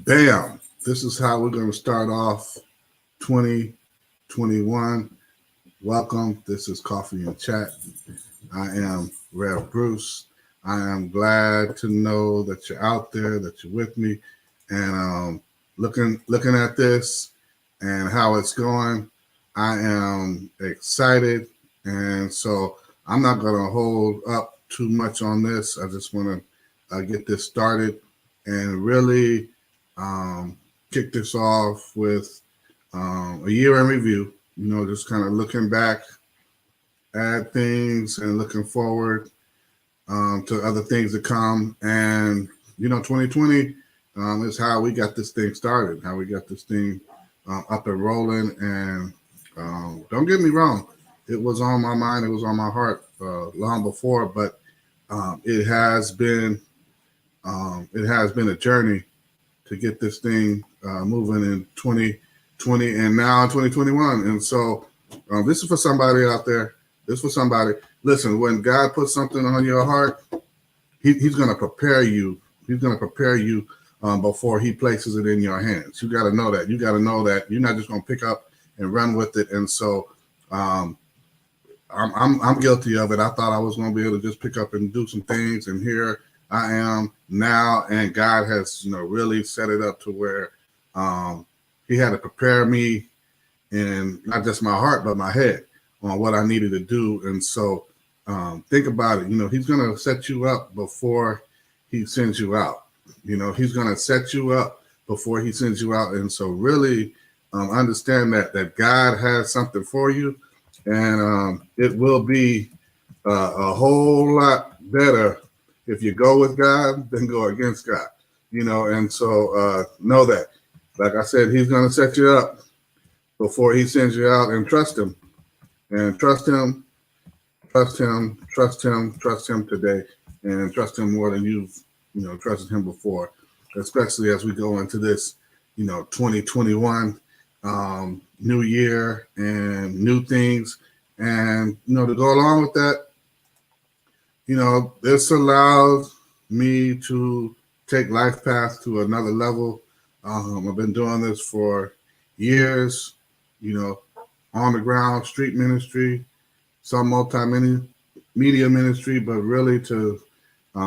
Bam. This is how we're going to start off 2021. Welcome. This is Coffee and Chat. I am Rev Bruce. I am glad to know that you're out there, that you're with me, and looking at this and how it's going. I am excited, and so I'm not going to hold up too much on this. I just want to get this started and really kick this off with a year in review. Just kind of looking back at things and looking forward to other things to come. And 2020 is how we got this thing started, how we got this thing up and rolling. And don't get me wrong, it was on my mind, it was on my heart long before, but it has been a journey to get this thing moving in 2020 and now in 2021. And so this is for somebody out there. This is for somebody. Listen, when God puts something on your heart, he's going to prepare you. He's going to prepare you before he places it in your hands. You got to know that. You got to know that you're not just going to pick up and run with it. And so I'm guilty of it. I thought I was going to be able to just pick up and do some things, and here I am now, and God has, really set it up to where he had to prepare me in not just my heart, but my head on what I needed to do. And so think about it. He's going to set you up before he sends you out. He's going to set you up before he sends you out. And so really understand that God has something for you, and it will be a whole lot better if you go with God than go against God, and so know that. Like I said, he's going to set you up before he sends you out, and trust him. And trust him today, and trust him more than you've, trusted him before, especially as we go into this, 2021 new year and new things. And, to go along with that, this allows me to take life path to another level. I've been doing this for years, on the ground, street ministry, some multimedia ministry, but really to,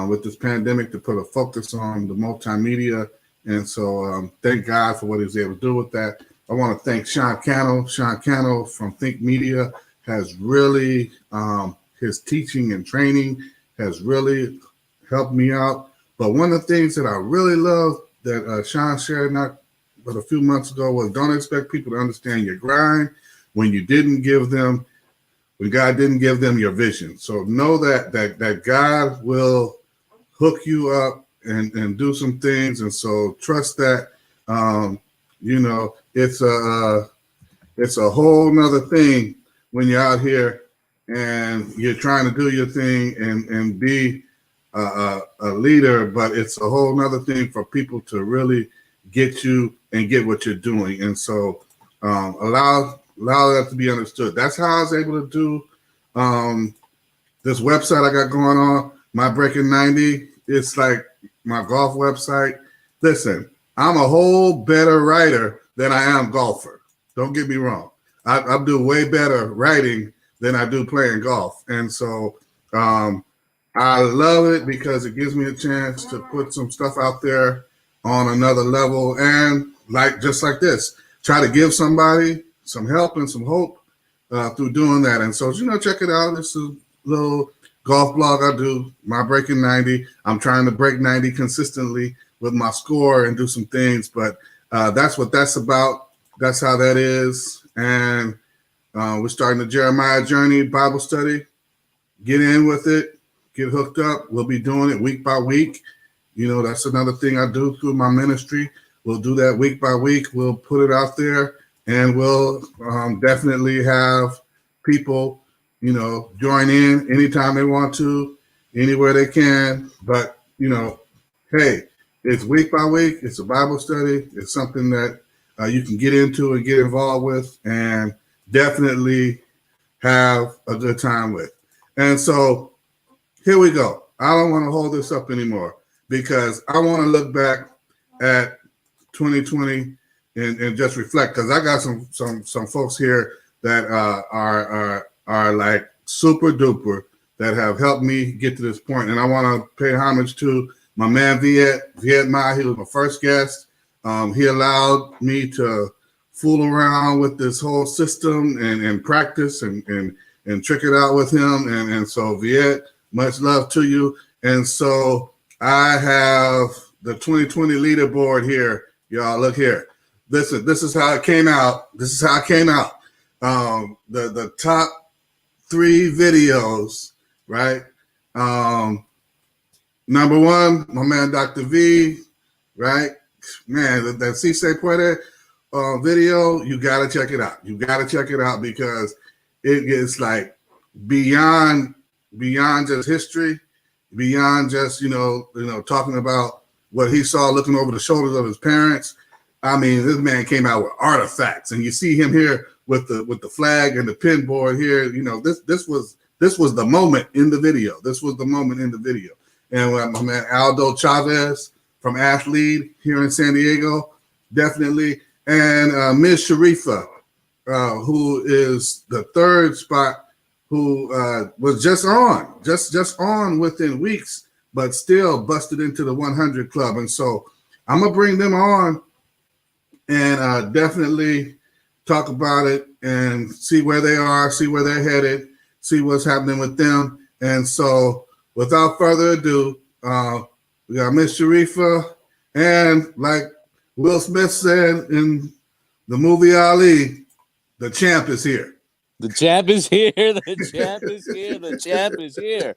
with this pandemic, to put a focus on the multimedia. And so thank God for what he was able to do with that. I want to thank Sean Cannell. Sean Cannell from Think Media has really, his teaching and training has really helped me out. But one of the things that I really love that Sean shared not but a few months ago was, don't expect people to understand your grind when God didn't give them your vision. So know that God will hook you up and do some things. And so trust that, it's a whole nother thing when you're out here and you're trying to do your thing and be a leader, but it's a whole nother thing for people to really get you and get what you're doing. And so allow that to be understood. That's how I was able to do this website I got going on, My Breaking 90. It's like my golf website. Listen, I'm a whole better writer than I am golfer. Don't get me wrong. I do way better writing than I do playing golf. And so I love it because it gives me a chance to put some stuff out there on another level, and just like this, try to give somebody some help and some hope through doing that. And so, check it out. This is a little golf blog I do, My Breaking 90. I'm trying to break 90 consistently with my score and do some things, but that's what that's about. That's how that is. And we're starting the Jeremiah Journey Bible study. Get in with it. Get hooked up. We'll be doing it week by week. That's another thing I do through my ministry. We'll do that week by week. We'll put it out there, and we'll definitely have people, join in anytime they want to, anywhere they can. But, hey, it's week by week. It's a Bible study. It's something that you can get into and get involved with, and definitely have a good time with. And so here we go. I don't want to hold this up anymore because I want to look back at 2020 and just reflect, because I got some folks here that are like super duper that have helped me get to this point. And I want to pay homage to my man Viet Ma. He was my first guest. He allowed me to fool around with this whole system and practice and trick it out with him. And so Viet, much love to you. And so I have the 2020 leaderboard here. Y'all look here. This is how it came out. This is how it came out. The top 3 videos, right? Number 1, my man Dr. V, right? Man, that Si Se Puede video, you gotta check it out. You gotta check it out because it is like beyond just history, beyond just talking about what he saw looking over the shoulders of his parents. I mean, this man came out with artifacts, and you see him here with the flag and the pin board here. This was the moment in the video. This was the moment in the video. And my man Aldo Chavez from Athlete here in San Diego, definitely. And Mz Sharifa, who is the 3rd spot, who was just on within weeks, but still busted into the 100 club. And so I'm going to bring them on and definitely talk about it and see where they are, see where they're headed, see what's happening with them. And so without further ado, we got Mz Sharifa, and like Will Smith said in the movie Ali, the champ is here. The champ is here. The champ is here. The champ is here.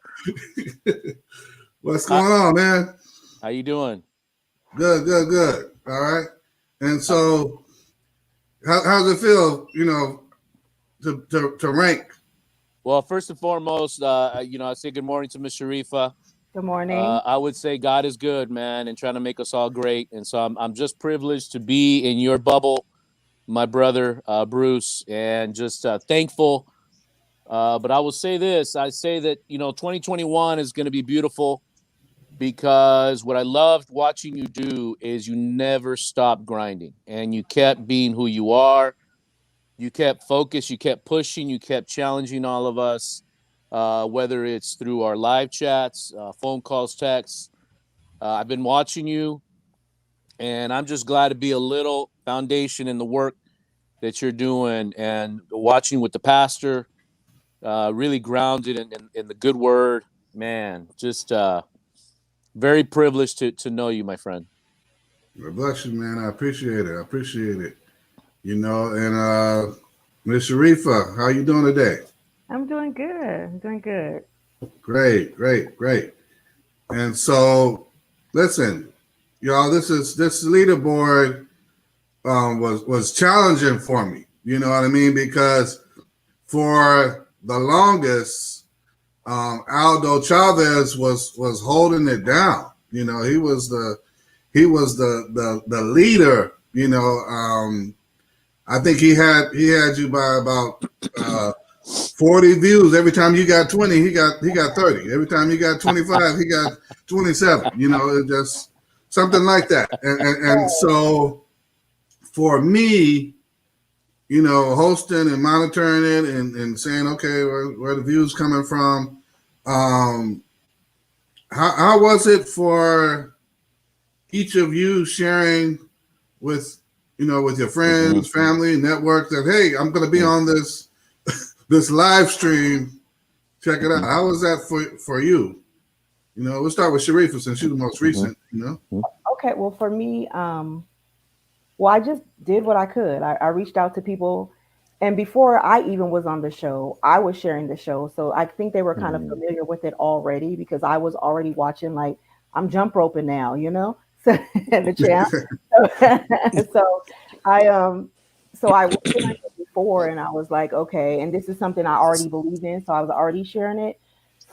What's going on, man? How you doing? Good. All right. And so, how does it feel, to rank? Well, first and foremost, I say good morning to Mz Sharifa. Good morning. I would say God is good, man, and trying to make us all great. And so I'm just privileged to be in your bubble, my brother, Bruce, and just thankful. But I will say this. I say that, 2021 is going to be beautiful because what I loved watching you do is you never stopped grinding and you kept being who you are. You kept focused, you kept pushing, you kept challenging all of us, whether it's through our live chats, phone calls, texts. I've been watching you, and I'm just glad to be a little foundation in the work that you're doing and watching with the pastor, really grounded in the good word. Man, just very privileged to know you, my friend. God bless you, man. I appreciate it. And Mz Sharifa, how you doing today? I'm doing good. Great. And so, listen, y'all, this leaderboard was challenging for me. You know what I mean? Because for the longest, Aldo Chavez was holding it down. He was the leader. I think he had you by about 40 views. Every time you got 20, he got 30. Every time you got 25, he got 27. It just something like that. And so for me, hosting and monitoring it and saying, okay, where the views coming from? How was it for each of you sharing with your friends, family, network that, hey, I'm going to be on this live stream. Check it out. How was that for you? We'll start with Sharifa since she's the most recent, Okay. Well, for me, I just did what I could. I reached out to people, and before I even was on the show, I was sharing the show. So I think they were kind of familiar with it already because I was already watching, like, I'm jump roping now, So the champ. So I was sharing it before, and I was like, okay, and this is something I already believe in, so I was already sharing it.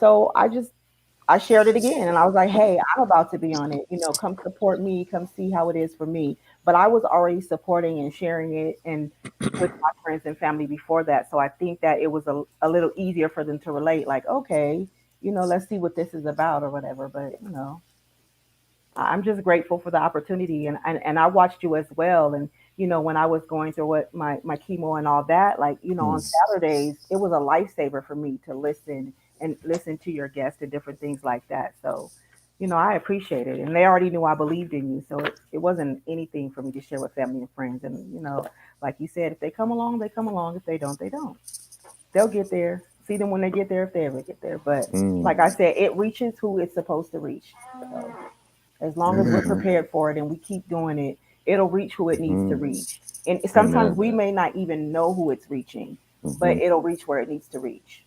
So I shared it again, and I was like, hey, I'm about to be on it. Come support me, come see how it is for me. But I was already supporting and sharing it and with my friends and family before that. So I think that it was a little easier for them to relate, like, okay, let's see what this is about or whatever. But I'm just grateful for the opportunity, and I watched you as well. And when I was going through what my chemo and all that, like on Saturdays, it was a lifesaver for me to listen to your guests and different things like that. So, I appreciate it, and they already knew I believed in you, so it wasn't anything for me to share with family and friends. And like you said, if they come along, they come along. If they don't, they don't. They'll get there. See them when they get there, if they ever get there. But like I said, it reaches who it's supposed to reach. So as long as we're prepared for it and we keep doing it, it'll reach who it needs to reach. And sometimes we may not even know who it's reaching, but it'll reach where it needs to reach.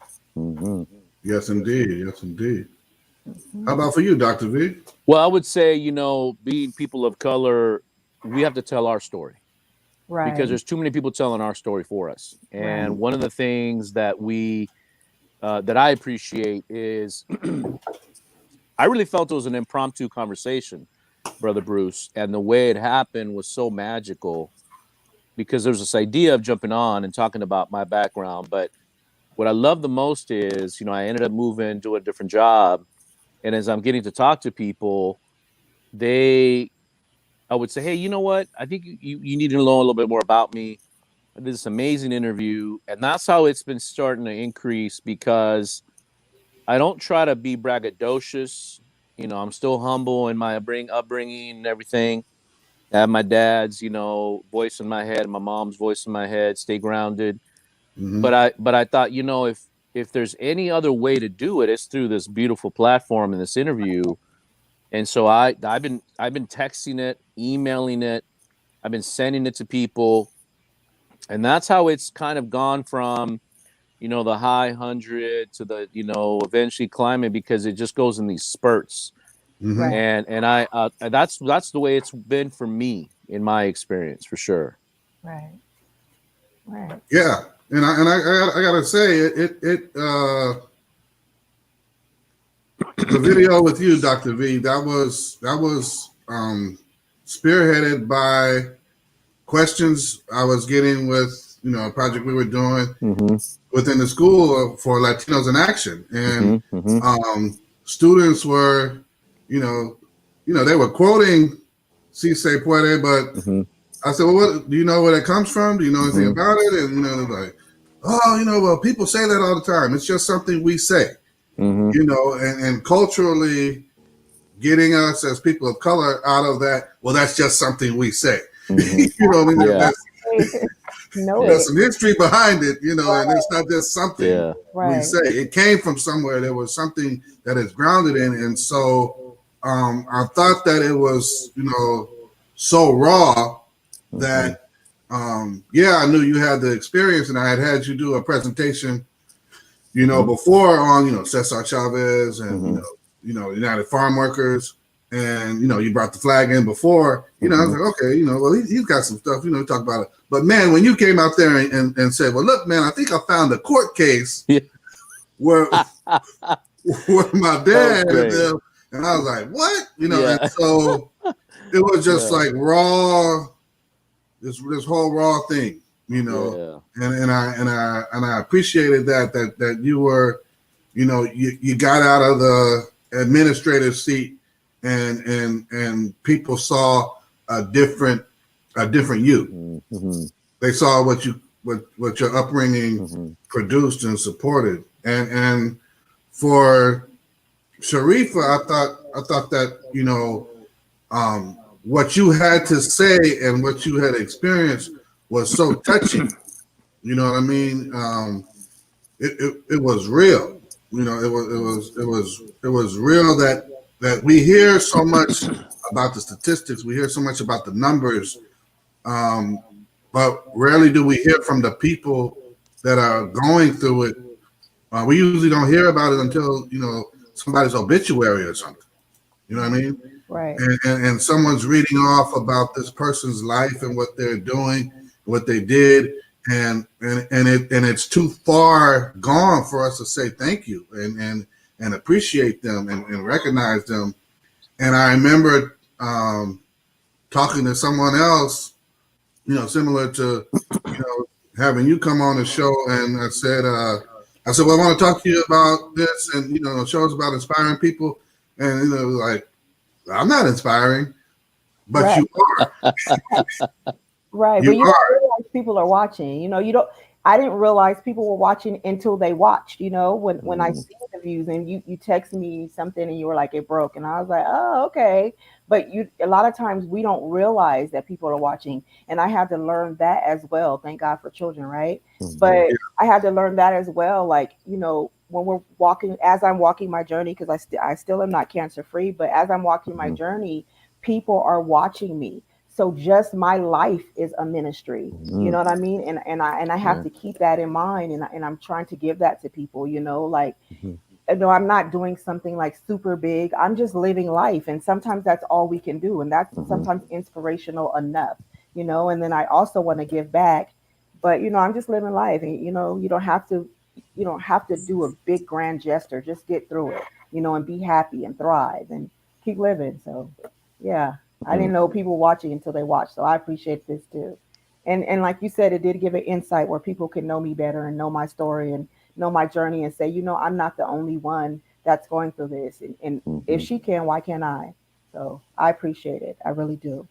Yes, indeed. Yes, indeed. How about for you, Dr. V? Well, I would say, being people of color, we have to tell our story. Right. Because there's too many people telling our story for us. And one of the things that that I appreciate is I really felt it was an impromptu conversation, Brother Bruce. And the way it happened was so magical because there's this idea of jumping on and talking about my background. But what I love the most is, I ended up moving to a different job. And as I'm getting to talk to people, I would say, hey, you know what? I think you need to know a little bit more about me. I did this amazing interview. And that's how it's been starting to increase because I don't try to be braggadocious. I'm still humble in my upbringing and everything. I have my dad's, voice in my head, my mom's voice in my head, stay grounded. But I thought, if there's any other way to do it, it's through this beautiful platform and this interview. And so I've been texting it, emailing it, I've been sending it to people, and that's how it's kind of gone from, the high 100 to the, eventually climbing because it just goes in these spurts. Right. And I that's the way it's been for me in my experience for sure. Right. Right. Yeah, and I gotta say it the video with you, Dr. V, that was spearheaded by questions I was getting with a project we were doing within the school for Latinos in Action, and students were, they were quoting "Si se puede," but I said, "Well, what do you know where that comes from? Do you know anything about it?" And they're like, "Oh, well, people say that all the time. It's just something we say." And culturally getting us as people of color out of that, well, that's just something we say. There's some history behind it, and it's not just something we say. It came from somewhere. There was something that it's grounded in. And so I thought that it was, so raw that, I knew you had the experience, and I had you do a presentation before on, Cesar Chavez and, United Farm Workers, and, you brought the flag in before, I was like, okay, well, he's got some stuff, talk about it. But man, when you came out there and said, well, look, man, I think I found a court case where my dad, and I was like, what? And so it was just like raw, this whole raw thing. And I appreciated that you were, you got out of the administrative seat and people saw a different you. They saw what your upbringing produced and supported. And for Sharifa, I thought that, what you had to say and what you had experienced was so touching. You know what I mean? It was real. It was real that we hear so much about the statistics. We hear so much about the numbers, but rarely do we hear from the people that are going through it. We usually don't hear about it until somebody's obituary or something. You know what I mean? Right. And someone's reading off about this person's life and what they're doing, what they did, and it's too far gone for us to say thank you and appreciate them and recognize them. And I remember talking to someone else, similar to having you come on the show, and I said, well, I want to talk to you about this, and the show's about inspiring people, and like, I'm not inspiring, but Right. you are. Right, but You you don't are. realize people are watching. You don't. I didn't realize people were watching until they watched. When I see the views and you text me something and you were like it broke, and I was like, oh, okay. But a lot of times we don't realize that people are watching, and I had to learn that as well. Thank God for children, right? But I had to learn that as well. Like when we're walking, as I'm walking my journey, because I still am not cancer free, but as I'm walking my journey, people are watching me, so just my life is a ministry. You know what I mean? And I have to keep that in mind, and I'm trying to give that to people. Like, no, I'm not doing something like super big. I'm just living life, and sometimes that's all we can do, and that's sometimes inspirational enough. And then I also want to give back, but I'm just living life, and you don't have to do a big grand gesture. Just get through it, and be happy and thrive and keep living. So, yeah. I didn't know people watching until they watched. So I appreciate this too. And like you said, it did give an insight where people can know me better and know my story and know my journey and say, I'm not the only one that's going through this. And if she can, why can't I? So I appreciate it. I really do.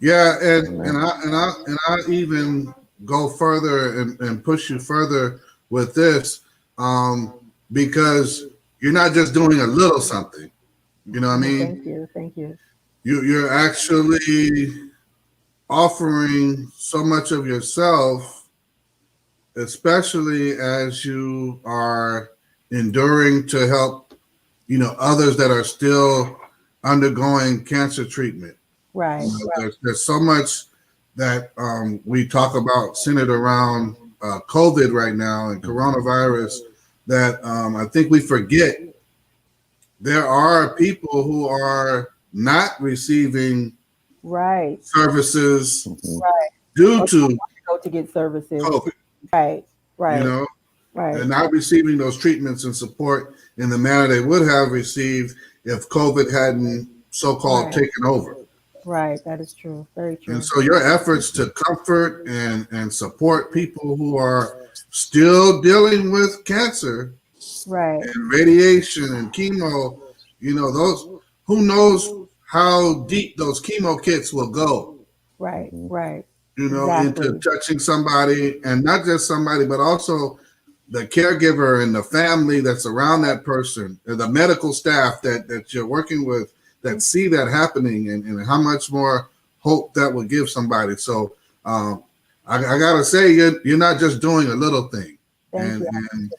Yeah, and I even go further and push you further with this, because you're not just doing a little something. You know what I Oh, mean? thank you. Thank you. You're actually offering so much of yourself, especially as you are enduring to help, others that are still undergoing cancer treatment. Right. There's so much that we talk about centered around COVID right now and coronavirus that I think we forget there are people who are not receiving Right. services Right. due Or to go to get services. COVID. Right. You Right. know, Right. and not receiving those treatments and support in the manner they would have received if COVID hadn't so-called Right. taken over. Right. That is true. Very And true. so your efforts to comfort and support people who are still dealing with cancer Right. and radiation and chemo, those who knows how deep those chemo kits will go, Right. Right. into Exactly. touching somebody, and not just somebody, but also the caregiver and the family that's around that person, and the medical staff that you're working with that see that happening, and how much more hope that will give somebody. So I gotta say, you're not just doing a little thing, Thank and you.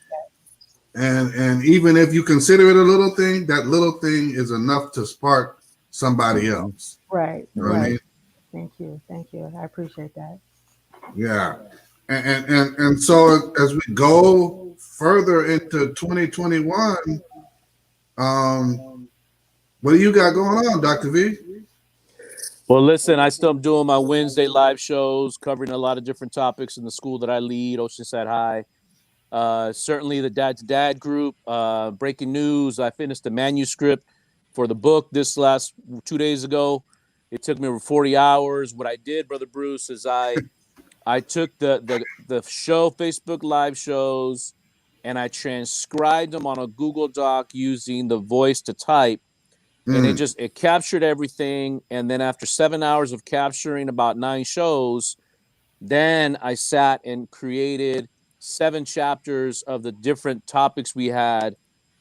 and and even if you consider it a little thing, that little thing is enough to spark somebody else. Right. You know what I Right. mean? Thank you. Thank you. I appreciate that. Yeah. And so as we go further into 2021, um, what do you got going on, Dr. V? Well, listen, I still am doing my Wednesday live shows, covering a lot of different topics in the school that I lead, Oceanside High. Certainly the Dad to Dad group. Breaking news: I finished the manuscript for the book this last 2 days ago. It took me over 40 hours. What I did, Brother Bruce, is I took the show Facebook live shows and I transcribed them on a Google Doc using the voice to type, and Mm, it captured everything. And then after 7 hours of capturing about 9 shows, then I sat and created 7 chapters of the different topics we had.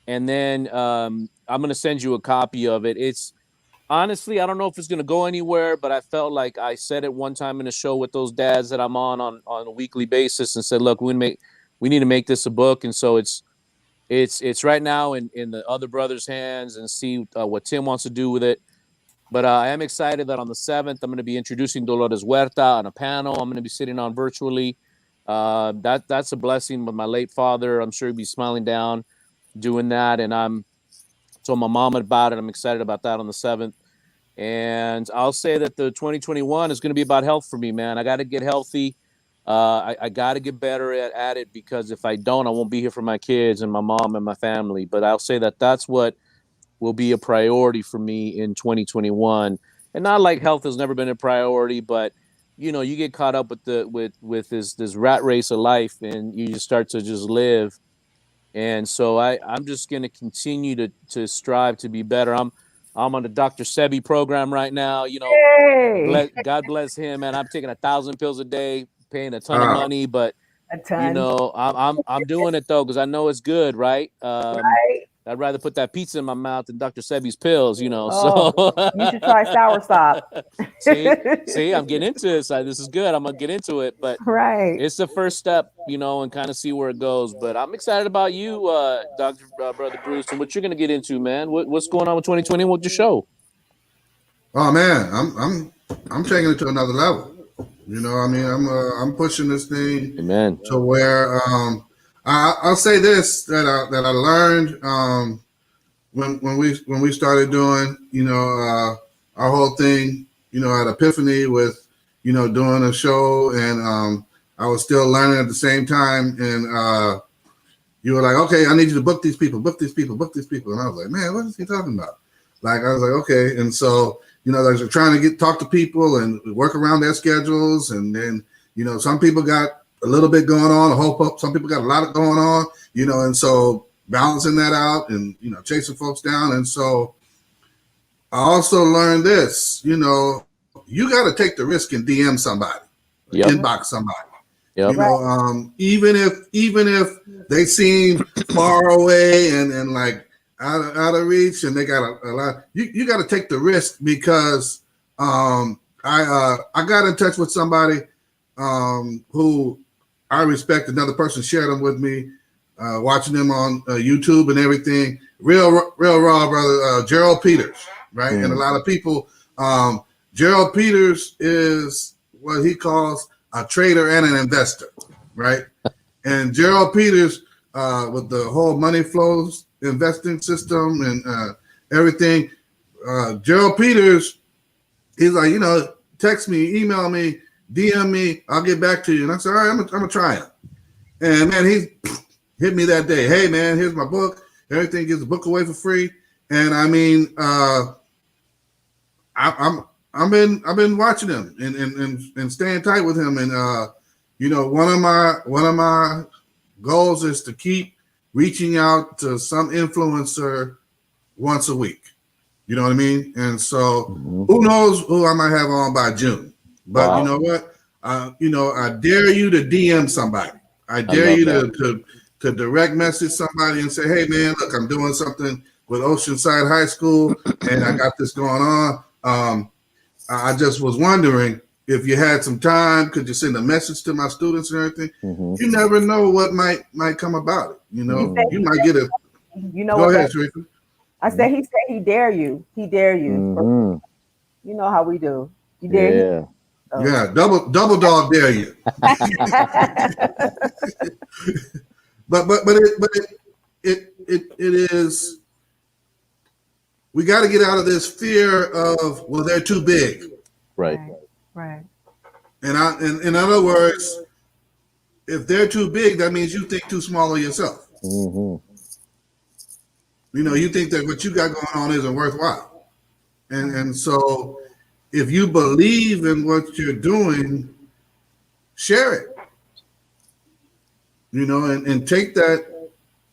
And then I'm going to send you a copy of it. It's honestly, I don't know if it's going to go anywhere, but I felt like I said it one time in a show with those dads that I'm on a weekly basis and said, look, we need to make this a book. And so it's right now in the other brother's hands, and see what Tim wants to do with it. But I am excited that on the 7th, I'm going to be introducing Dolores Huerta on a panel. I'm going to be sitting on virtually. That's a blessing with my late father. I'm sure he'll be smiling down doing that. And I'm told my mom about it. I'm excited about that on the 7th. And I'll say that the 2021 is going to be about health for me, man. I got to get healthy. I got to get better at it, because if I don't, I won't be here for my kids and my mom and my family. But I'll say that that's what will be a priority for me in 2021. And not like health has never been a priority, but you get caught up with this rat race of life, and you just start to just live. And so I'm just going to continue to strive to be better. I'm on the Dr. Sebi program right now. You know, Hey, God bless him, man. I'm taking 1,000 pills a day, paying a ton of Ah, money, but a you ton. know, I'm doing it though because I know it's good, right? Right? I'd rather put that pizza in my mouth than Dr. Sebi's pills, you know. So Oh, you should try soursop. see, I'm getting into this. This is good. I'm gonna get into it, but Right. it's the first step, you know, and kind of see where it goes. But I'm excited about you, Doctor Brother Bruce, and what you're gonna get into, man. What's going on with 2020 with your show? oh man, I'm taking it to another level. You know, I mean, I'm pushing this thing Amen. to where I'll say this that I learned when we started doing, you know, our whole thing, you know, at Epiphany with, you know, doing a show, and I was still learning at the same time, and you were like, okay, I need you to book these people, book these people, book these people, and I was like, man, what is he talking about? Like, I was like, okay, and so, you know, like, trying to talk to people and work around their schedules, and then, you know, some people got a little bit going on, some people got a lot going on, you know, and so balancing that out and, you know, chasing folks down. And so I also learned this, you know, you got to take the risk and DM somebody, Yep. inbox somebody. Yep. You know, even if they seem far away and like out of reach, and they got a lot, you got to take the risk, because I got in touch with somebody who I respect. Another person shared them with me, watching them on YouTube and everything. Real raw brother, Gerald Peters, right? And a lot of people, Gerald Peters is what he calls a trader and an investor, right? And Gerald Peters, with the whole money flows investing system and everything, Gerald Peters, he's like, you know, text me, email me, DM me, I'll get back to you. And I said, all right, I'm gonna try him. And man, he hit me that day. Hey man, here's my book. Everything, gives the book away for free. And I mean, I've been watching him and staying tight with him. And you know, one of my goals is to keep reaching out to some influencer once a week. You know what I mean? And so who knows who I might have on by June. But Wow. you know what? You know, I dare you to DM somebody. I dare you to direct message somebody and say, hey man, look, I'm doing something with Oceanside High School and I got this going on. I just was wondering if you had some time, could you send a message to my students and everything? You never know what might come about it. You know, you might get a. You know Go what? ahead, Sharifa. I said he dare you. He dare you. You know how we do. You dare you. Yeah. Yeah, double dog dare you. but it is. We got to get out of this fear of, well, they're too big. Right. Right. And in other words, if they're too big, that means you think too small of yourself. You know, you think that what you got going on isn't worthwhile. And so if you believe in what you're doing, share it. You know, and take that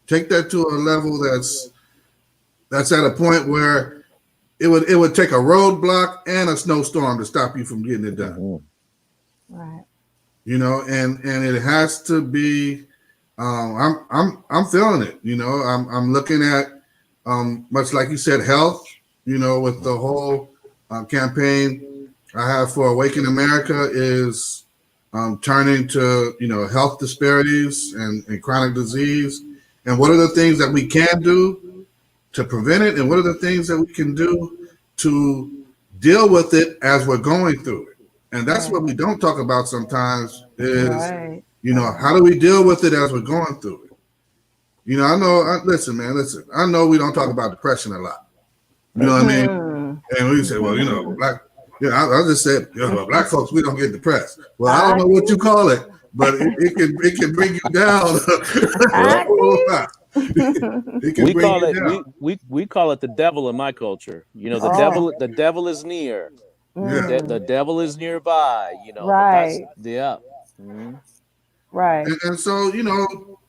to a level that's at a point where it would take a roadblock and a snowstorm to stop you from getting it done. Right. You know, and it has to be. I'm feeling it. You know, I'm looking at much like you said, health. You know, with the whole campaign I have for Awaken America is turning to, you know, health disparities and chronic disease, and what are the things that we can do to prevent it, and what are the things that we can do to deal with it as we're going through it. And that's what we don't talk about sometimes is, you know, how do we deal with it as we're going through it? You know, listen, I know we don't talk about depression a lot. You know what I mean? And we say, well, you know, I just said, you know, well, black folks, we don't get depressed. Well, I don't know what you call it, but it can bring you down. We call it the devil in my culture. You know, the devil is near. Yeah. The devil is nearby, you know. Right. But that's, Right. And so, you know,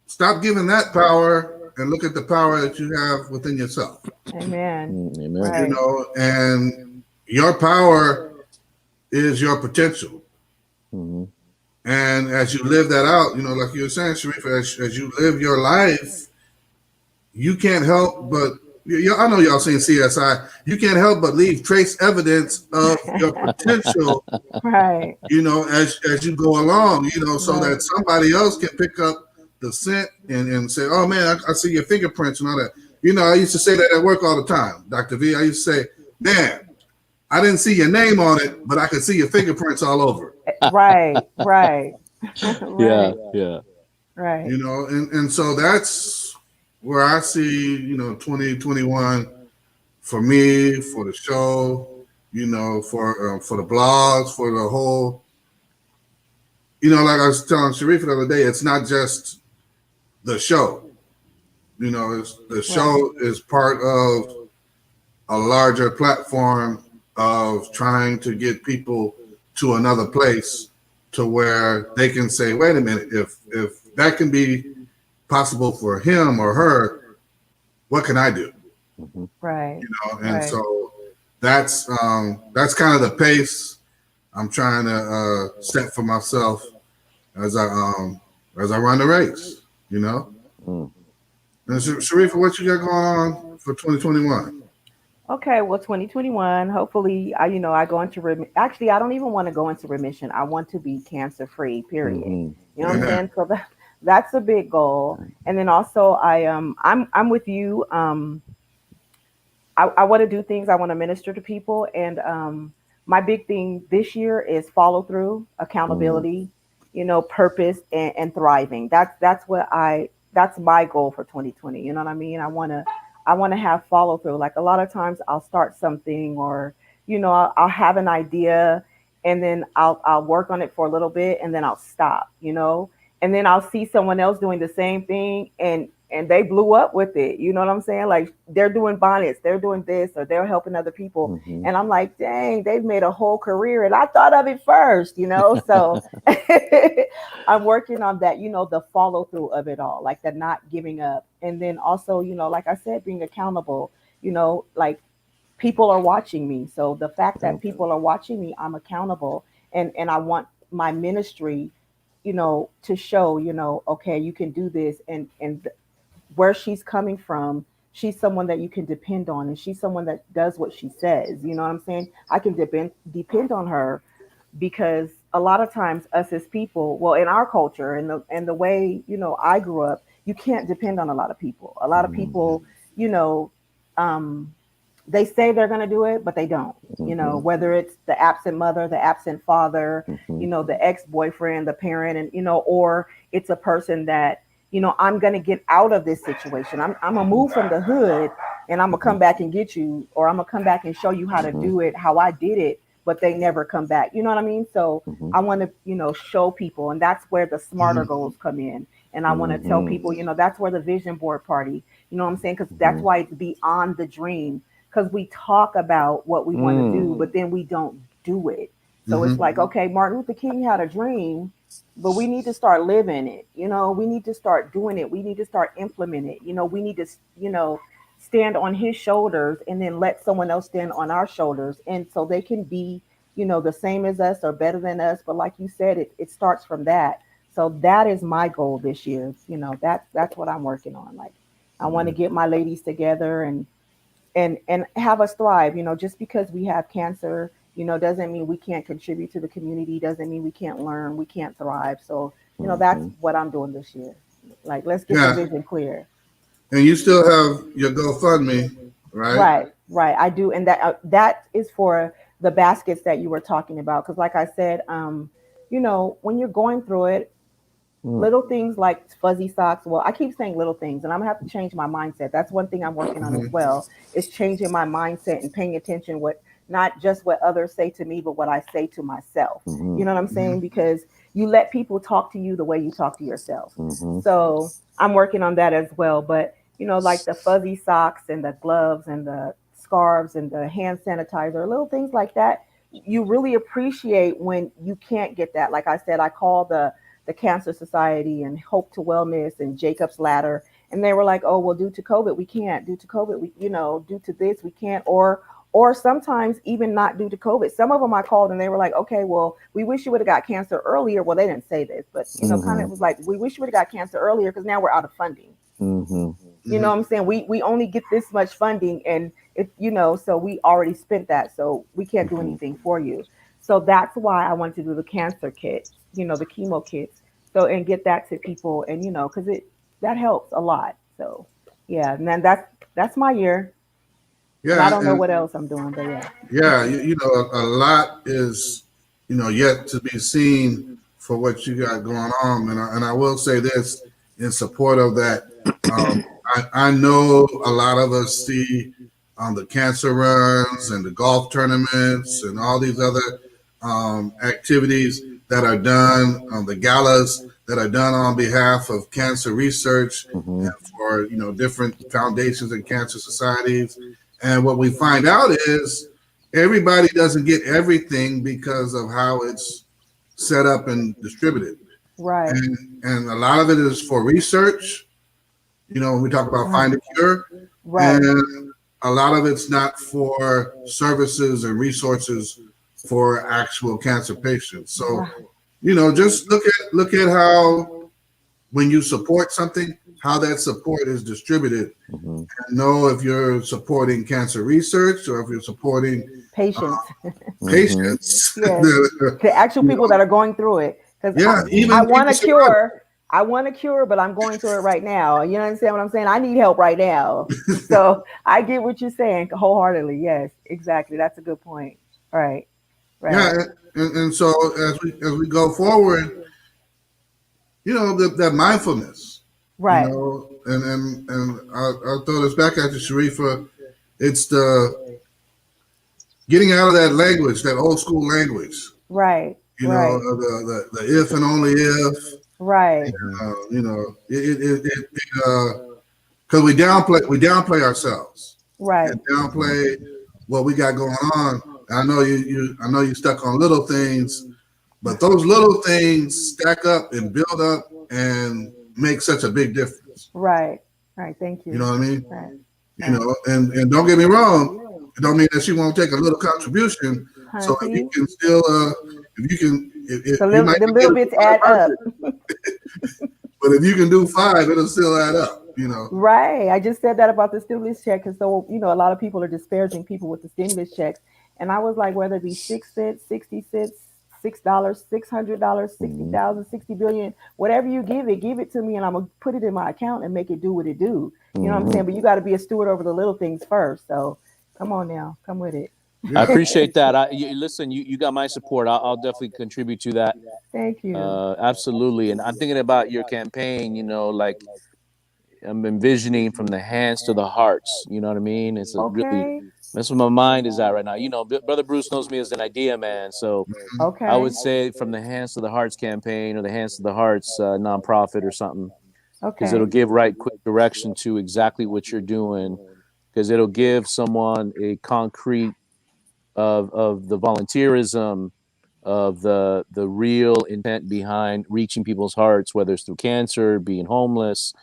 stop giving that power and look at the power that you have within yourself. Amen. Amen. Right. You know, and your power is your potential. Mm-hmm. And as you live that out, you know, like you were saying, Sharifa, as you live your life, you can't help but, I know y'all seen CSI, you can't help but leave trace evidence of your potential, Right. you know, as you go along, you know, so Right. that somebody else can pick up the scent and say, oh man, I see your fingerprints and all that. You know, I used to say that at work all the time, Dr. V. I used to say, man, I didn't see your name on it, but I could see your fingerprints all over it. Right. Right. Yeah, Right. yeah. Right. You know, and so that's where I see, you know, 2021 for me, for the show, you know, for the blogs, for the whole, you know, like I was telling Sharifa the other day, it's not just the show. You know, the show is part of a larger platform of trying to get people to another place to where they can say, wait a minute, if that can be possible for him or her, what can I do? Mm-hmm. Right. You know, and Right. so that's kind of the pace I'm trying to set for myself as I run the race. You know, Mm. and Sharifa, what you got going on for 2021? Okay, well, 2021, hopefully, I go into actually, I don't even want to go into remission. I want to be cancer free, period. Mm-hmm. You know what I'm Yeah, saying? So that's a big goal. And then also, I'm with you. I want to do things. I want to minister to people, and my big thing this year is follow through, Mm-hmm. accountability, purpose, and thriving. That's my goal for 2020. You know what I mean? I want to have follow through. Like a lot of times, I'll start something, or I'll have an idea, and then I'll work on it for a little bit, and then I'll stop. And then I'll see someone else doing the same thing, and they blew up with it. You know what I'm saying? Like they're doing bonnets, they're doing this, or they're helping other people. Mm-hmm. And I'm like, dang, they've made a whole career and I thought of it first. So I'm working on that, the follow through of it all, like the not giving up. And then also, like I said, being accountable, like people are watching me. So the fact that Yep. people are watching me, I'm accountable. And I want my ministry, to show, okay, you can do this. And where she's coming from, she's someone that you can depend on, and she's someone that does what she says. You know what I'm saying? I can depend on her, because a lot of times us as people, well, in our culture and the way, I grew up, you can't depend on a lot of people. A lot of Mm-hmm. people, you know, um, they say they're going to do it, but they don't. Mm-hmm. Whether it's the absent mother, the absent father, Mm-hmm. the ex-boyfriend, the parent, and or it's a person that, I'm going to get out of this situation. I'm going to move from the hood, and I'm going to Mm-hmm. come back and get you, or I'm going to come back and show you how to Mm-hmm. do it, how I did it, but they never come back. You know what I mean? So Mm-hmm. I want to, show people, and that's where the smarter mm-hmm, goals come in. And I want to tell Mm-hmm. people, that's where the vision board party, what I'm saying? Because Mm-hmm. that's why it's beyond the dream, because we talk about what we want to Mm. do, but then we don't do it. So it's mm-hmm, like, okay, Martin Luther King had a dream, but we need to start living it. We need to start doing it. We need to start implementing it. We need to, stand on his shoulders, and then let someone else stand on our shoulders. And so they can be, the same as us or better than us. But like you said, it starts from that. So that is my goal this year. That's what I'm working on. Like I want to Yeah. get my ladies together, and have us thrive. Just because we have cancer, doesn't mean we can't contribute to the community, doesn't mean we can't learn, we can't thrive. So that's Mm-hmm. what I'm doing this year. Like, let's get the yeah. vision clear. And you still have your GoFundMe, right? Right, I do. And that is for the baskets that you were talking about, because like I said, when you're going through it, Mm. little things like fuzzy socks. Well, I keep saying little things, and I'm gonna have to change my mindset. That's one thing I'm working on as Mm-hmm, well. Is changing my mindset and paying attention what, not just what others say to me, but what I say to myself. Mm-hmm. You know what I'm mm-hmm, saying? Because you let people talk to you the way you talk to yourself. Mm-hmm. So I'm working on that as well. But like the fuzzy socks and the gloves and the scarves and the hand sanitizer, little things like that. You really appreciate when you can't get that. Like I said, I call the Cancer Society and Hope to Wellness and Jacob's Ladder. and they were like, oh, well, due to COVID, we can't. Due to COVID, we, due to this, we can't. Or sometimes even not due to COVID. Some of them I called and they were like, okay, well, we wish you would have got cancer earlier. Well, they didn't say this, but kind of was like, we wish you would have got cancer earlier because now we're out of funding. You know what I'm saying? We only get this much funding, and if so we already spent that, so we can't do anything for you. So that's why I wanted to do the cancer kits, the chemo kits, so and get that to people, and because that helps a lot. So yeah, and then that's my year. Yeah, and I don't know what else I'm doing, but yeah. Yeah, a lot is yet to be seen for what you got going on, and I will say this in support of that. I know a lot of us see the cancer runs and the golf tournaments and all these other activities that are done, the galas that are done on behalf of cancer research and for different foundations and cancer societies. And what we find out is everybody doesn't get everything because of how it's set up and distributed. Right. And a lot of it is for research. When we talk about find a cure, right. And a lot of it's not for services and resources for actual cancer patients. So, just look at how when you support something, how that support is distributed, and know if you're supporting cancer research or if you're supporting patients, patients, the actual people that are going through it. Because I want a cure. I want a cure, but I'm going through it right now. You understand what I'm saying? I need help right now. So I get what you're saying wholeheartedly. Yes, exactly. That's a good point. Right. Yeah, and so as we go forward, that mindfulness. Right. And I'll throw this back at you, Sharifa. It's the getting out of that language, that old school language. Right. The if and only if. Right. Because we downplay ourselves. Right. And downplay what we got going on. I know you stuck on little things, but those little things stack up and build up and make such a big difference. Right. Right. Thank you. You know what I mean? Right. And don't get me wrong, it don't mean that she won't take a little contribution. So if you can still if the little bits add up. But if you can do 5, it'll still add up, Right. I just said that about the stimulus check, because so a lot of people are disparaging people with the stimulus checks, and I was like, whether it be 6 cents, 60 cents, $6, $600, 60,000, 60 billion, whatever you give it to me, and I'm gonna put it in my account and make it do what it do. You know what I'm saying? But you got to be a steward over the little things first. So come on now, come with it. I appreciate that. Listen, you got my support. I'll definitely contribute to that. Thank you. Absolutely. And I'm thinking about your campaign, like I'm envisioning from the hands to the hearts. You know what I mean? It's really, that's where my mind is at right now. Brother Bruce knows me as an idea man. So I would say from the hands to the hearts campaign, or the hands to the hearts nonprofit or something. Because it'll give quick direction to exactly what you're doing. Because it'll give someone a concrete of the volunteerism, of the real intent behind reaching people's hearts, whether it's through cancer, being homeless.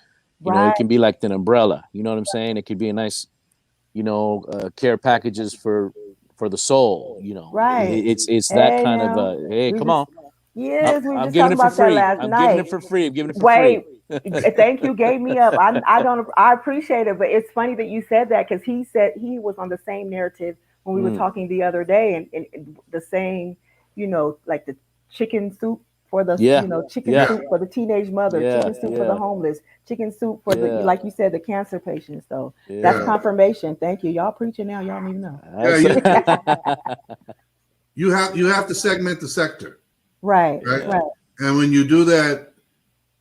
It can be like an umbrella. You know what I'm saying? It could be a nice, care packages for the soul. Right. It's that kind of hey, come on. Yes, we I'm just giving talked it for about free. that last I'm night. giving it for free. I'm giving it for free. Thank you. Gave me up. I appreciate it, but it's funny that you said that, because he said he was on the same narrative when we were talking the other day, and the same, like the chicken soup for the, chicken soup for the teenage mother, chicken soup for the homeless, chicken soup for the, like you said, the cancer patients. So that's confirmation. Thank you. Y'all preaching now. Y'all don't even know. You have to segment the sector. Right. And when you do that,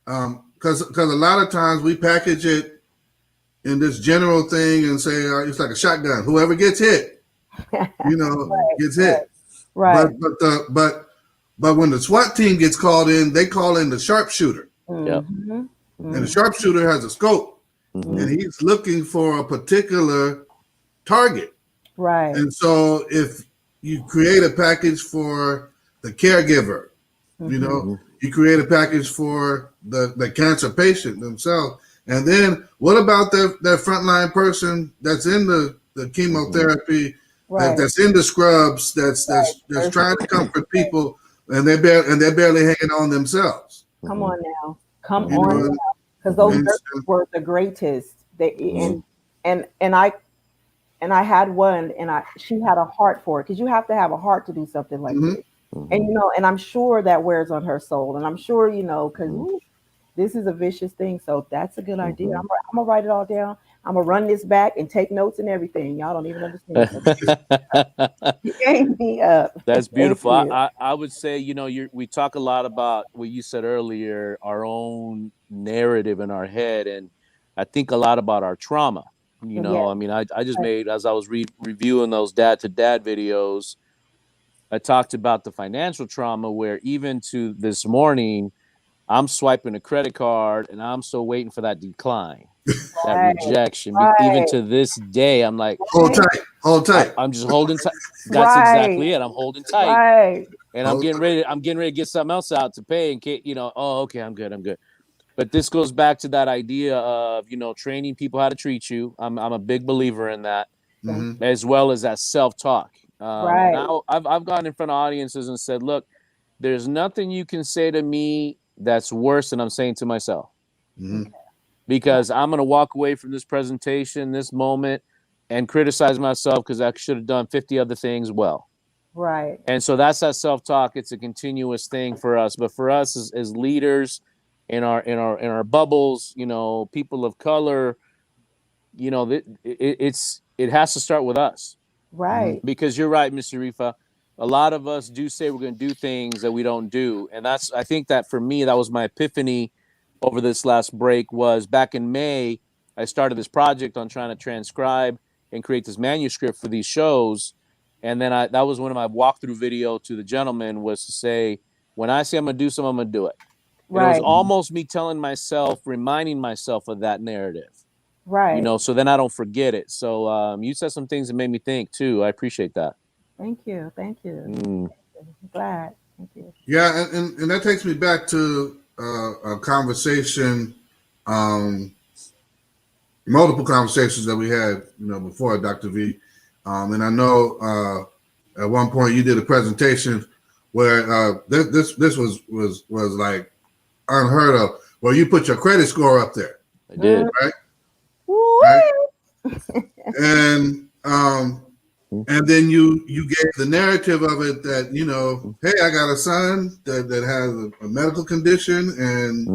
because a lot of times we package it in this general thing and say it's like a shotgun. Whoever gets hit, gets hit. Right. But when the SWAT team gets called in, they call in the sharpshooter. Mm-hmm. And the sharpshooter has a scope, and he's looking for a particular target. Right. And so if you create a package for the caregiver, you create a package for the cancer patient themselves, And then what about that frontline person that's in the chemotherapy, Right. that's in the scrubs, that's trying to comfort people, and they're barely hanging on themselves. Come on now. Come You on know, now. Because those and nurses were the greatest. They and I had one, and she had a heart for it, because you have to have a heart to do something like this. And and I'm sure that wears on her soul, and I'm sure because this is a vicious thing. So that's a good idea. I'm gonna write it all down. I'm gonna run this back and take notes and everything. Y'all don't even understand. You gave me up. That's beautiful. Thank you. I would say, we talk a lot about what you said earlier, our own narrative in our head, and I think a lot about our trauma. Yes. I mean, I just made, as I was reviewing those dad to dad videos, I talked about the financial trauma where even to this morning, I'm swiping a credit card and I'm still waiting for that decline, that rejection. Even to this day, I'm like, hold tight. I'm just holding tight. That's exactly it. I'm holding tight. Right. And I'm getting ready to get something else out to pay and oh, okay, I'm good. But this goes back to that idea of, training people how to treat you. I'm a big believer in that, as well as that self-talk. And I've gone in front of audiences and said, look, there's nothing you can say to me that's worse than I'm saying to myself. Because I'm going to walk away from this presentation, this moment, and criticize myself because I should have done 50 other things well. Right. And so that's that self-talk. It's a continuous thing for us. But for us as leaders in our bubbles, people of color, it has to start with us. Right. Because you're right, Mr. Sharifa. A lot of us do say we're going to do things that we don't do. And I think that for me, that was my epiphany over this last break. Was back in May, I started this project on trying to transcribe and create this manuscript for these shows. And then that was one of my walkthrough video to the gentleman, was to say, when I say I'm going to do something, I'm going to do it. Right. And it was almost me telling myself, reminding myself of that narrative. Right. So then I don't forget it. So you said some things that made me think too. I appreciate that. Thank you. I'm glad. Thank you. Yeah, and that takes me back to a conversation, multiple conversations that we had, before, Dr. V. And I know at one point you did a presentation where this was like unheard of, where you put your credit score up there. I did. Right? Right? And then you gave the narrative of it that, hey, I got a son that has a medical condition, and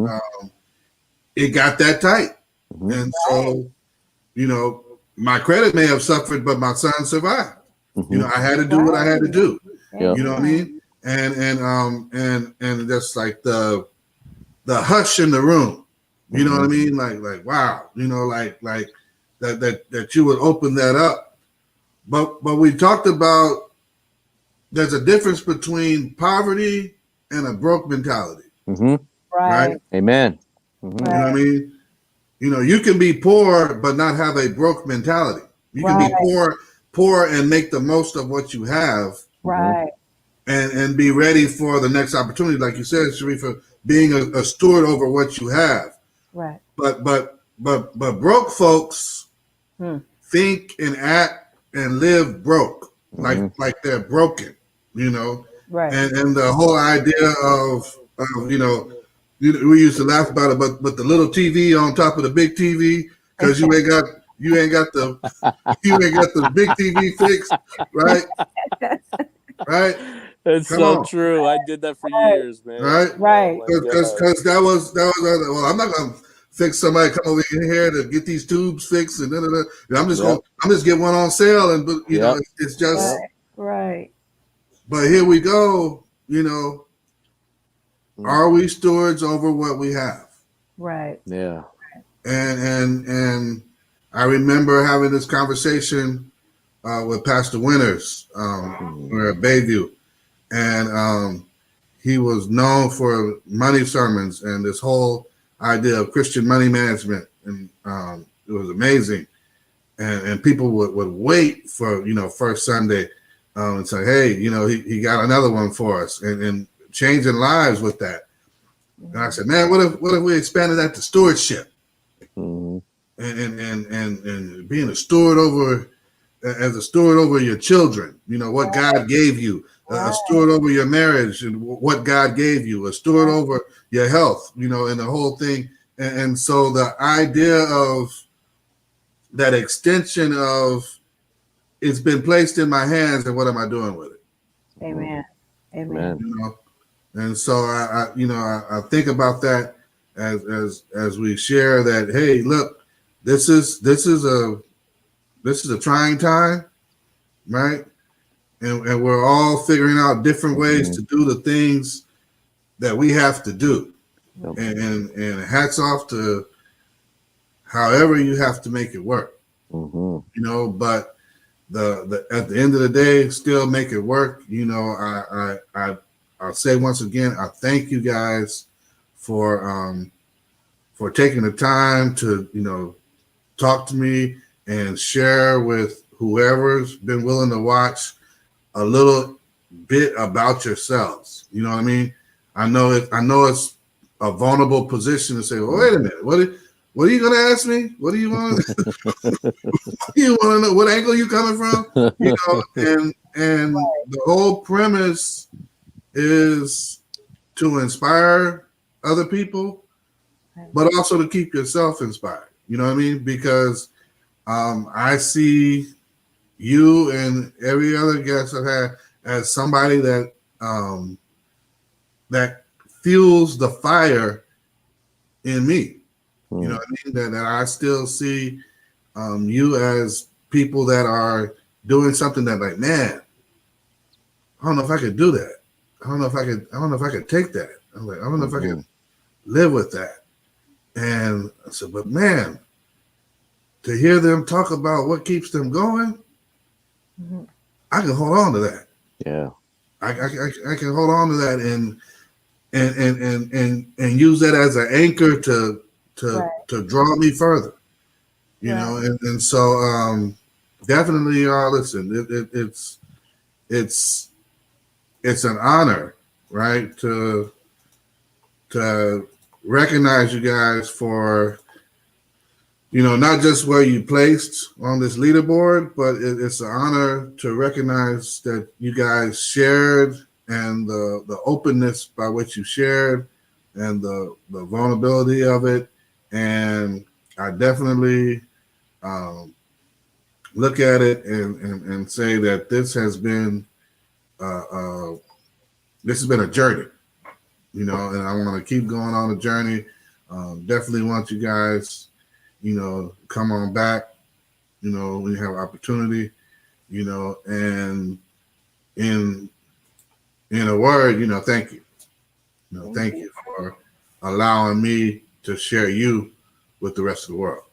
it got that tight. And so, my credit may have suffered, but my son survived. I had to do what I had to do. Yeah. You know what I mean? And that's like the hush in the room. You know what I mean? Like wow. Like that you would open that up. But we talked about there's a difference between poverty and a broke mentality. Right. Amen. You know what I mean? You can be poor but not have a broke mentality. You can be poor and make the most of what you have. Right. And be ready for the next opportunity, like you said, Sharifa, being a steward over what you have. Right. But broke folks think and act and live broke, like they're broken, Right. And the whole idea of we used to laugh about it, but the little TV on top of the big TV, because you ain't got the big TV fixed, right? Right. It's so true. I did that for years, man. Right. Because that was well, I'm not gonna fix somebody come over here to get these tubes fixed and I'm just get one on sale, and it's just right. But here we go, are we stewards over what we have? Right. Yeah. And I remember having this conversation with Pastor Winters, we're at Bayview, and he was known for money sermons and this whole idea of Christian money management, and it was amazing. And people would wait for first Sunday and say, hey, he got another one for us, and changing lives with that. And I said, man, what if we expanded that to stewardship? and being a steward over, as a steward over your children, you know, what God gave you, a steward over your marriage and what God gave you, a steward over your health, you know, and the whole thing. And so the idea of that extension of it's been placed in my hands, and what am I doing with it? Amen. Amen. You know, and so I think about that as we share that. Hey, look, this is a trying time, right? And we're all figuring out different ways to do the things that we have to do. And hats off to however you have to make it work. You know, but the at the end of the day, still make it work. You know, I'll say once again, I thank you guys for taking the time to, you know, talk to me and share with whoever's been willing to watch a little bit about yourselves. You know what I mean? I know it's a vulnerable position to say, well, wait a minute, what are you gonna ask me? What do you want? You want to know what angle you coming from? You know, and the whole premise is to inspire other people, but also to keep yourself inspired. You know what I mean? Because I see you and every other guest I've had as somebody that that fuels the fire in me. You know what I mean? That I still see you as people that are doing something that, like, man, I don't know if I could do that. I don't know if I could take that. I'm like, I don't know if I could live with that. And I said, but man, to hear them talk about what keeps them going, I can hold on to that. Yeah, I can hold on to that and use that as an anchor to draw me further. You know, and so definitely, y'all, listen. It's an honor, right, to recognize you guys for, you know, not just where you placed on this leaderboard, but it's an honor to recognize that you guys shared, and the openness by which you shared, and the vulnerability of it. And I definitely look at it and say that this has been a journey, you know, and I want to keep going on the journey. Definitely want you guys, you know, come on back, you know, when you have opportunity, you know, and in a word, you know, thank you. You know, thank you for allowing me to share you with the rest of the world.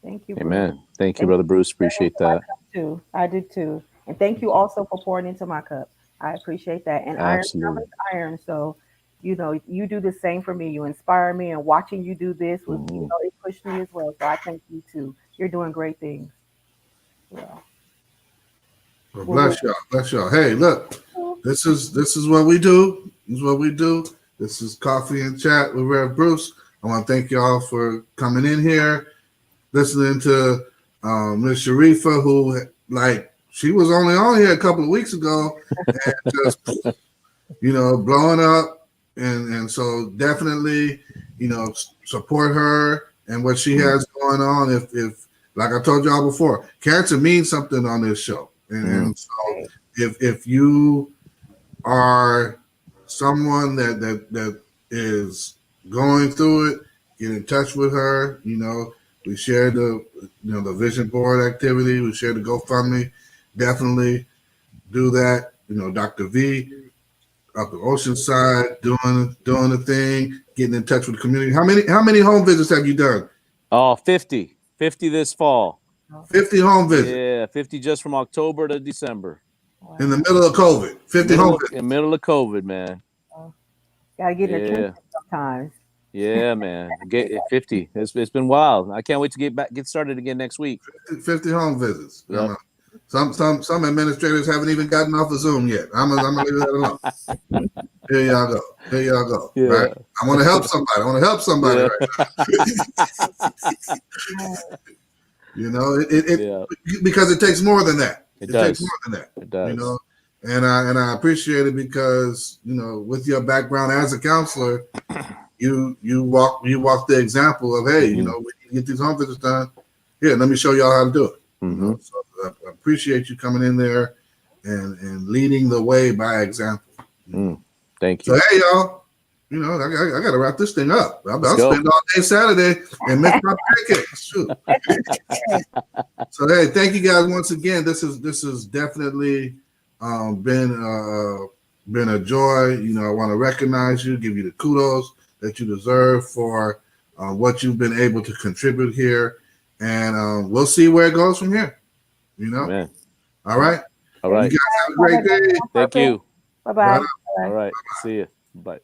Thank you. Amen. Bruce. Thank you, Brother Bruce. Appreciate that. Too. I did too. And thank you also for pouring into my cup. I appreciate that. And absolutely, iron. So, you know, you do the same for me. You inspire me, and watching you do this was, you know, it pushed me as well. So I thank you too. You're doing great things. Yeah. Well, bless y'all. Bless y'all. Hey, look, this is what we do. This is what we do. This is Coffee and Chat with Rev Bruce. I want to thank y'all for coming in here, listening to Mz Sharifa, who, like, she was only on here a couple of weeks ago and just, you know, blowing up. And so definitely, you know, support her and what she has going on. If like I told y'all before, cancer means something on this show. And so if you are someone that is going through it, get in touch with her. You know, we shared the vision board activity. We shared the GoFundMe. Definitely do that. You know, Dr. V up the Oceanside doing the thing, getting in touch with the community. How many home visits have you done? Oh, 50 this fall. 50 home visits. Yeah, 50 just from October to December. Wow. In the middle of COVID. 50 home visits. In the middle of COVID, man. Gotta get in the trenches sometimes. Yeah, man. Get 50. It's been wild. I can't wait to get started again next week. 50 home visits. Yep. Some administrators haven't even gotten off of Zoom yet. I'm gonna leave that alone. Here y'all go. Here y'all go. Yeah. Right? I want to help somebody. I want to help somebody Yeah. right now. You know, it Yeah. because it takes more than that. It takes does. more than that. It does. You know, and I appreciate it because, you know, with your background as a counselor, you walk the example of, hey, you know, when you get these home visits done, here, let me show y'all how to do it. You know, so I appreciate you coming in there and leading the way by example. Thank you. So hey, y'all, you know, I got to wrap this thing up. I'll spend all day Saturday and miss my pancakes. Shoot. So hey, thank you guys once again. This is definitely been a joy. You know, I want to recognize you, give you the kudos that you deserve for what you've been able to contribute here, and we'll see where it goes from here. You know. Man. All right. All right. You guys have a great day. Thank you. Bye-bye. All right. See you. Bye.